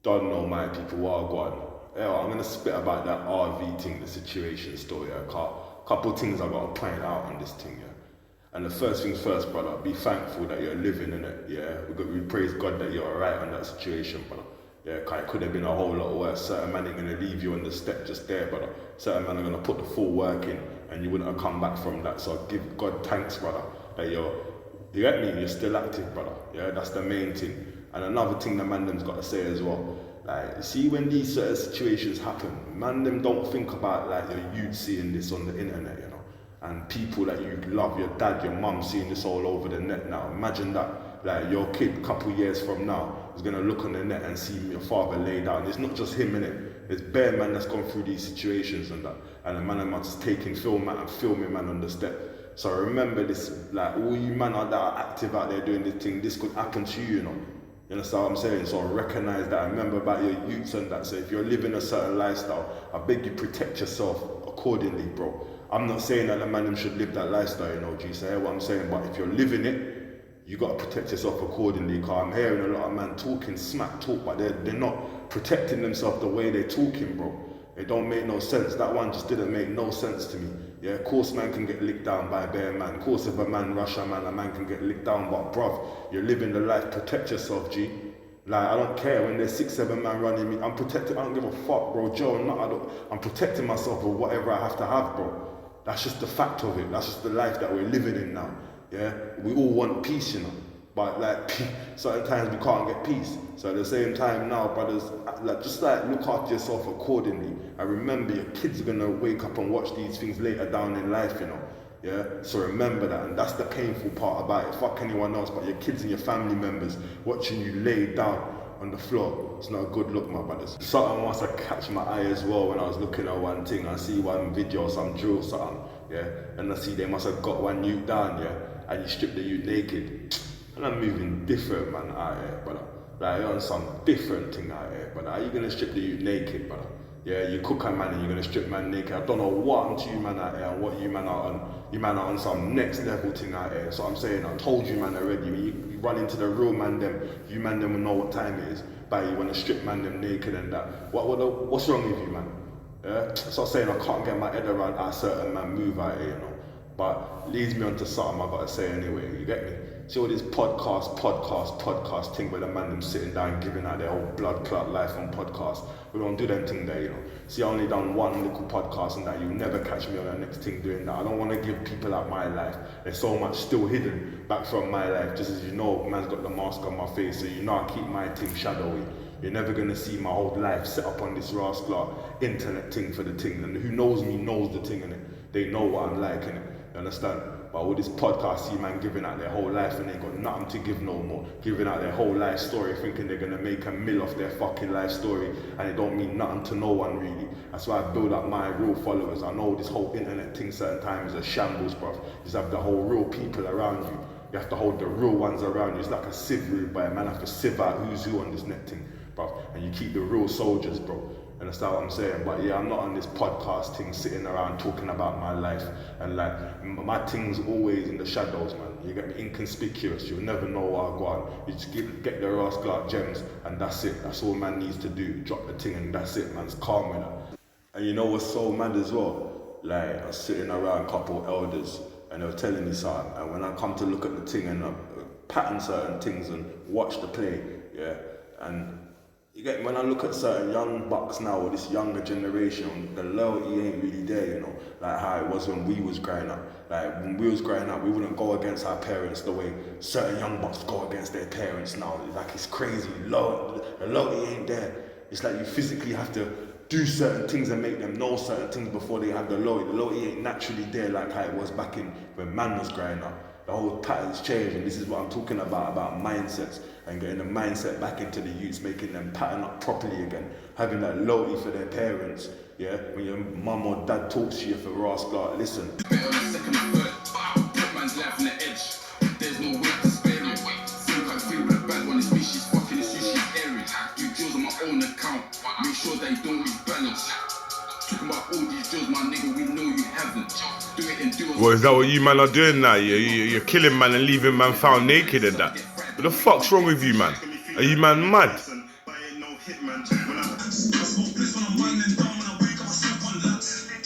don't know my people what are going. Yeah, I'm gonna spit about that RV thing, the situation story. A couple things I gotta point out on this thing, yeah. And the first things first, brother, be thankful that you're living in it, yeah. We praise God that you're alright on that situation, brother. Yeah, it could have been a whole lot worse. Certain man ain't gonna leave you on the step just there, brother. Certain man are gonna put the full work in, and you wouldn't have come back from that. So give God thanks, brother, that you get me, you're still active, brother. Yeah, that's the main thing. And another thing that Mandem's got to say as well, like, see when these certain situations happen, Mandem don't think about like your youth seeing this on the internet, you know, and people that you love, your dad, your mum seeing this all over the net now. Imagine that, like your kid a couple years from now is gonna look on the net and see your father lay down. It's not just him, innit? There's bare man that's gone through these situations and that, and the man are just taking film and filming man on the step. So remember this, like all you man that are active out there doing this thing, this could happen to you, you know. You understand what I'm saying? So recognize that. Remember about your youths and that. So if you're living a certain lifestyle, I beg you protect yourself accordingly, bro. I'm not saying that the man should live that lifestyle, you know, G. So hear what I'm saying? But if you're living it, you got to protect yourself accordingly. Because I'm hearing a lot of man talking smack talk, but they're not protecting themselves the way they're talking, bro. It don't make no sense. That one just didn't make no sense to me. Yeah, of course man can get licked down by a bare man. Of course if a man rush a man can get licked down. But bruv, you're living the life, protect yourself, G. Like, I don't care when there's 6, 7 man running me. I'm protected, I don't give a fuck, bro. Joe, I'm protecting myself with whatever I have to have, bro. That's just the fact of it. That's just the life that we're living in now. Yeah, we all want peace, you know. But like, certain times we can't get peace. So at the same time now, brothers, like just like look after yourself accordingly. And remember, your kids are gonna wake up and watch these things later down in life, you know. Yeah. So remember that, and that's the painful part about it. Fuck anyone else, but your kids and your family members watching you lay down on the floor. It's not a good look, my brothers. Something must have catch my eye as well when I was looking at one thing. I see one video, some drill, something, yeah, and I see they must have got one youth down, yeah, and you strip the youth naked. And I'm moving different, man, out here, brother. Like, you're on some different thing out here, brother. How you gonna strip the youth naked, brother? Yeah, you cook a man and you're gonna strip man naked. I don't know what I'm to you man out here and what you man are on. You man are on some next level thing out here. So I'm saying, I told you man already, when you run into the real Mandem, you man them will know what time it is. But you wanna strip man them naked and that. What's wrong with you, man? Yeah? So I'm saying I can't get my head around how certain man move out here, you know. But leads me on to something I gotta say anyway, you get me? See all this podcast thing where the man them sitting down giving out their whole blood clot life on podcast. We don't do them thing there, you know. See, I only done one little podcast and that. You'll never catch me on the next thing doing that. I don't want to give people out my life. There's so much still hidden back from my life. Just as you know, man's got the mask on my face, so you know I keep my thing shadowy. You're never gonna see my whole life set up on this rascal internet thing for the thing. And who knows me knows the thing, innit? They know what I'm like, innit? You understand? But all this podcast, see man giving out their whole life and they got nothing to give no more. Giving out their whole life story, thinking they're gonna make a mill off their fucking life story, and it don't mean nothing to no one really. That's why I build up my real followers. I know this whole internet thing certain times is a shambles, bruv. You just have the whole real people around you. You have to hold the real ones around you. It's like a sieve room, but man have to sieve out who's who on this net thing, bruv. And you keep the real soldiers, bro. Understand what I'm saying? But yeah, I'm not on this podcast thing sitting around talking about my life, and like my thing's always in the shadows, man. You get me? Inconspicuous. You'll never know what I go on. You just get the rascal gems and that's it. That's all man needs to do. Drop the thing and that's it, man's calm with that. And you know what's so mad as well? Like I was sitting around a couple elders and they were telling me something, and when I come to look at the thing and pattern certain things and watch the play, yeah, and you get, when I look at certain young bucks now, or this younger generation, the loyalty ain't really there, you know, like how it was when we was growing up. Like when we was growing up, we wouldn't go against our parents the way certain young bucks go against their parents now. Like it's crazy, the loyalty ain't there. It's like you physically have to do certain things and make them know certain things before they have the loyalty. The loyalty ain't naturally there like how it was back in when man was growing up. The whole pattern's changed, and this is what I'm talking about mindsets and getting the mindset back into the youths, making them pattern up properly again, having that loyalty for their parents. Yeah, when your mum or dad talks to you for rascal, listen. Better on the second or third, put man's life on the edge. There's no way to spare it. Think I feel with a bad one, it's me, she's fucking, it's you, she's airing. Do deals on my own account, make sure they don't rebalance. Talking about all these deals, my nigga, we know you haven't. Do it and do it. Well, is that what you man are doing now? You're killing man and leaving man found naked and that. What the fuck's wrong with you, man? Are you man mad? hit man. When I smoke bliss when I'm running down.